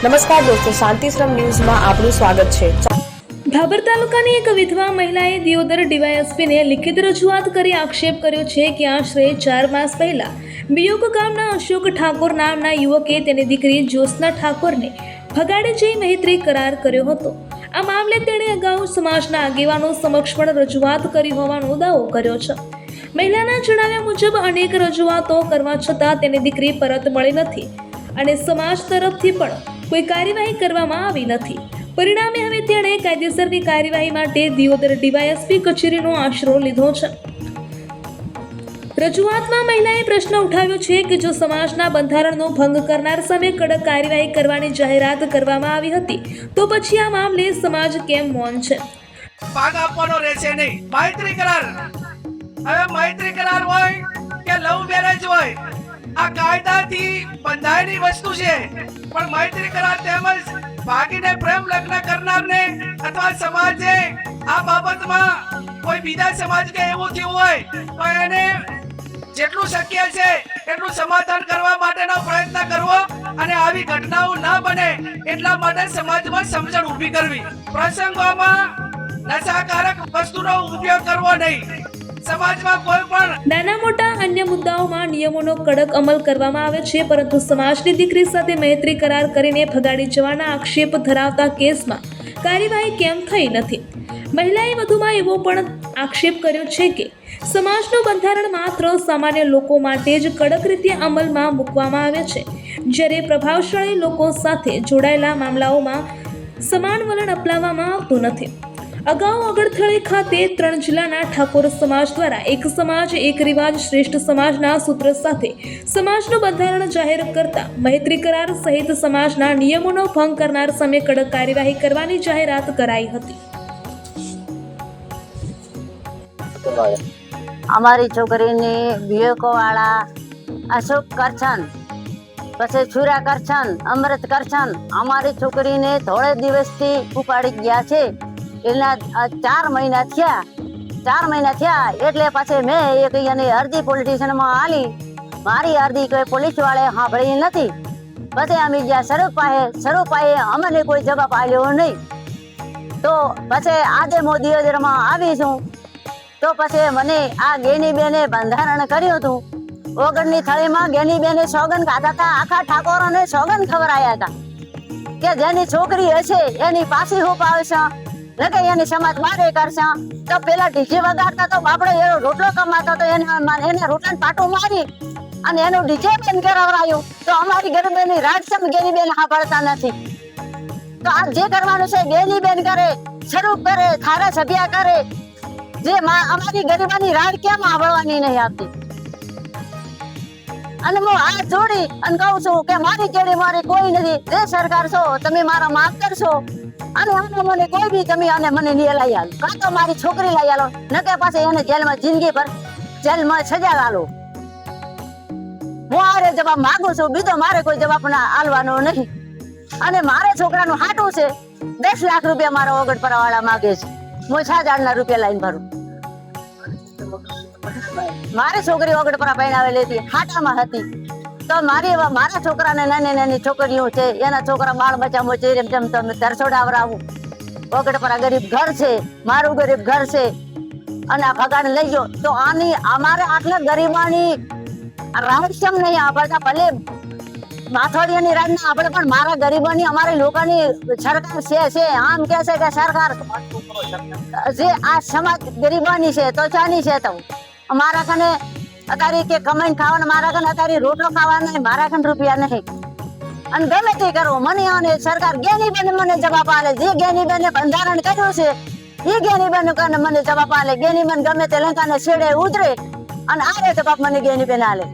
નમસ્કાર દોસ્તો, શાંતિશ્રમ ન્યૂઝમાં આપનું સ્વાગત છે। ભાભર તાલુકાની એક વિધવા મહિલાએ દિયોદર ડીવાયએસપીને લિખિત રજૂઆત કરી આક્ષેપ કર્યો છે કે આશરે 4 માસ પહેલા બિયોક ગામના અશોક ઠાકોર નામના યુવકે તેની દીકરી જ્યોત્સના ઠાકોરને ભગાડી જઈ મૈત્રી કરાર કર્યો હતો। આ મામલે તેણે અગાઉ સમાજના આગેવાનો સમક્ષ પણ રજૂઆત કરી હોવાનો દાવો કર્યો છે। મહિલાના જણાવ્યા મુજબ અનેક રજૂઆતો કરવા છતાં તેની દીકરી પરત મળી નથી અને સમાજ તરફથી પણ કોઈ કાર્યવાહી કરવામાં આવી નથી। પરિણામે હવે તેણે કાયદેસરની કાર્યવાહી માટે દિયોદર ડીવાયએસપી કચેરીનો આશરો લીધો છે। રજૂઆતમાં મહિલાએ પ્રશ્ન ઉઠાવ્યો છે કે જો સમાજના બંધારણનો ભંગ કરનાર સામે કડક કાર્યવાહી કરવાની જાહેરાત કરવામાં આવી હતી તો પછી આ મામલે સમાજ કેમ મૌન છે। ભાગ આપવાનો રહેશે નહીં। મૈત્રી કરાર, હવે મૈત્રી કરાર હોય કે લવ મેરેજ હોય, આ કાયદાથી બંધાયેલી વસ્તુ છે, પણ મૈત્રી કરાર તેમજ ભાગીને પ્રેમ લગ્ન કરનારને અથવા સમાજે આ બાબતમાં કોઈ બીજા સમાજ કે એવું થયું હોય તો એને જેટલું શક્ય છે એટલું સમાધાન કરવા માટેનો પ્રયત્ન કરવો અને આવી ઘટનાઓ ન બને એટલા માટે સમાજમાં સમજણ ઊભી કરવી। પ્રસંગોમાં નશાકારક વસ્તુનો ઉપયોગ કરવો નહીં। સમાજમાં કોઈ પણ નાના મોટા અન્ય મુદ્દાઓમાં નિયમોનો કડક અમલ કરવામાં આવે છે, પરંતુ સમાજની દીકરી સાથે મૈત્રી કરાર કરીને ભગાડી જવાના આક્ષેપ ધરાવતા કેસમાં કાર્યવાહી કેમ થઈ નથી। મહિલાએ વધુમાં એવો પણ આક્ષેપ કર્યો છે કે સમાજનું બંધારણ માત્ર સામાન્ય લોકો માટે જ કડક રીતે અમલમાં મૂકવામાં આવે છે, જ્યારે પ્રભાવશાળી લોકો સાથે જોડાયેલા મામલાઓમાં સમાન વલણ અપનાવવામાં આવતું નથી। અગાઉ અગડથળી ખાતે 3 જિલ્લાના ઠાકોર સમાજ દ્વારા એક સમાજ એક રિવાજ શ્રેષ્ઠ સમાજના સૂત્ર સાથે સમાજનું બંધારણ જાહેર કરતા મૈત્રી કરાર સહિત સમાજના નિયમોનો ભંગ કરનાર સામે કડક કાર્યવાહી કરવાની જાહેરાત કરાઈ હતી। અમારી છોકરીને વિવેકોવાળા અશોક કરછન, પછી છુરા કરછન, અમૃત કરછન અમારી છોકરીને થોડે દિવસથી ઉપાડી ગયા છે। એના 4 મહિના થયા એટલે પછી મેં એક એની અરજી પોલીસ સ્ટેશનમાં આલી। મારી અરજી કોઈ પોલીસ વાળે સાંભળી નથી। પછી અમે ગયા સ્વરૂપાએ અમને કોઈ જવાબ આપ્યો નહીં। તો પછી આજે હું દિયોદરમાં આવીશું તો પછી મને આ ગેનીબેને બંધારણ કર્યું હતું। ઓગણની થળીમાં ગેનીબેને સોગન ખાધા હતા, આખા ઠાકોરોને સોગન ખવડાયા હતા કે જેની છોકરી હશે એની પાછી હું પાવશે કે એની સમાજ મારે કરશે। તો પેલા ડીજે વગાડતા તો બાપડો એનો રોટલો કમાતો તો એને રોટલાને પાટું મારી અને એનું ડીજે બેન કરાવરાયું। તો અમારી ગરીબેની રાજસમ ગેનીબેન સાંભળતા નથી। તો આ જે કરવાનું છે ગેનીબેન કરે, સ્વરૂપ કરે, ધારાસભ્ય કરે, જે અમારી ગરીબાની રાડ કેમ સાંભળવાની નહીં આપતી। અને હું હાથ જોડી અને કહું છું કે મારી કેડી મારી કોઈ નથી। જે સરકાર છો તમે મારા માફ કરશો અને મને કોઈ બી તમે અને મને નહીં લઈ આલો, કાં તો મારી છોકરી લઈ આલો, ન કે પાછી એને જેલમાં જિંદગી ભર જેલમાં સજા આલો। હું આરે જવાબ માંગુ છું, બીજો મારે કોઈ જવાબ ના આલવાનો નહીં। અને મારે છોકરાનું હાટું છે 10 લાખ રૂપિયા મારા ઓગણપરા વાળા માંગે છે। હું 6,000 રૂપિયા લાઈન ભરું। મારી છોકરી ઓગણપરા પહેણાવેલી હતી, હાટામાં હતી। તો મારા છોકરાને નાની છોકરીઓ છે, એના છોકરા બાળ બચ્ચા છે, જેમ તમે તરસોડાવરાવું। ઓગણપરા ગરીબ ઘર છે, મારું ગરીબ ઘર છે અને આ ભગાડ લઈ ગયો તો આની અમારે આટલા ગરીબાની રાહત નહીં આપતા। ભલે માથોડિયાની રાજ ના આપણે પણ મારા ગરીબોની અમારી લોકોની સરકાર છે આમ કે છે કે સરકાર જે આ સમાજ ગરીબાની છે તો ચાની છે। તો અમારા કને અત્યારે કે કમાઈને ખાવાના, મારા કને અત્યારે રોટલો ખાવાના નહીં, મારા કને રૂપિયા નહીં। અને ગમે તે કરો મને અને સરકાર ગેનીબેન મને જવાબ આલે। જે ગેનીબેને બંધારણ કર્યું છે એ ગેનીબેન કને મને જવાબ આલે। ગેનીબેન ગમે તે લંકાને છેડે ઉતરે અને આરે જવાબ મને ગેનીબેન આલે।